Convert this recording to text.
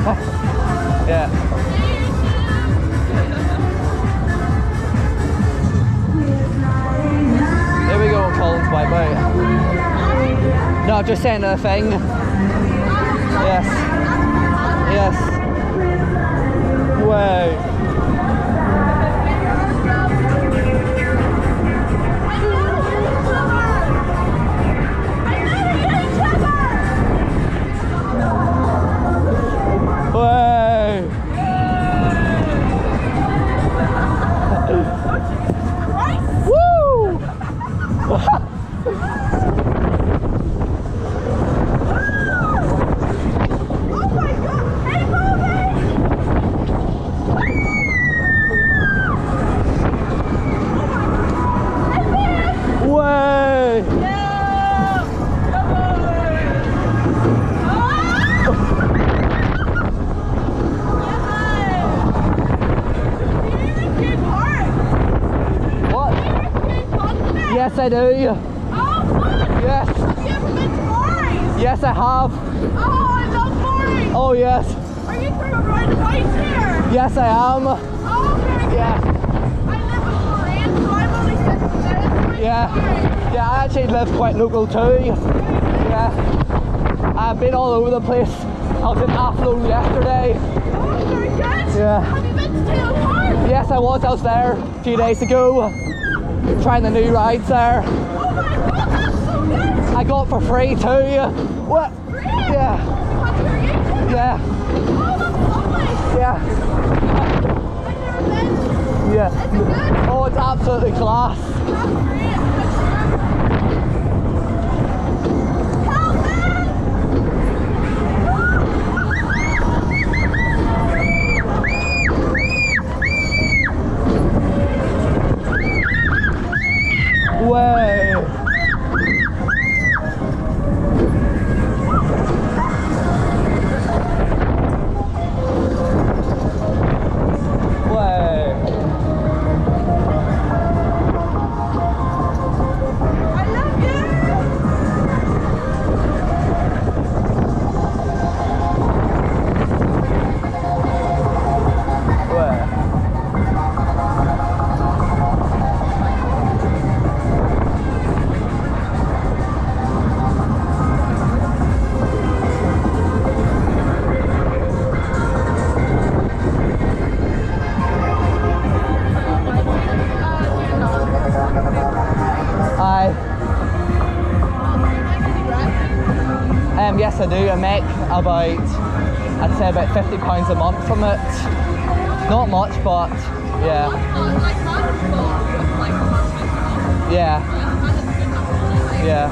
Yeah. Here we go, Cullens Wipeout. No, just saying a thing. Yes. Yes. Way. Yes, I do. Oh, fun! Yes. Have you ever been to Onride? Yes, I have. Oh, I love Onride. Oh, yes. Are you through a ride of bikes here? Yes, I am. Oh, very good. Yeah. I live in Coleraine, so I'm only 6 minutes. Yeah. Yeah, I actually live quite local too. Yeah. I've been all over the place. I was in Athlone yesterday. Oh, very good. Yeah. Have you been to Tail Park? Yes, I was there a few days ago. Trying the new rides there. Oh my god, that's so good! I got it for free too. What? Free? Yeah. Because you're YouTube? Yeah. Oh, that's lovely. Yeah. I've never been. Yeah. Is it good? Oh, it's absolutely class. That's great. Way. Yes, I do. I make about, I'd say about £50 a month from it. Not much, but yeah. Yeah. Yeah.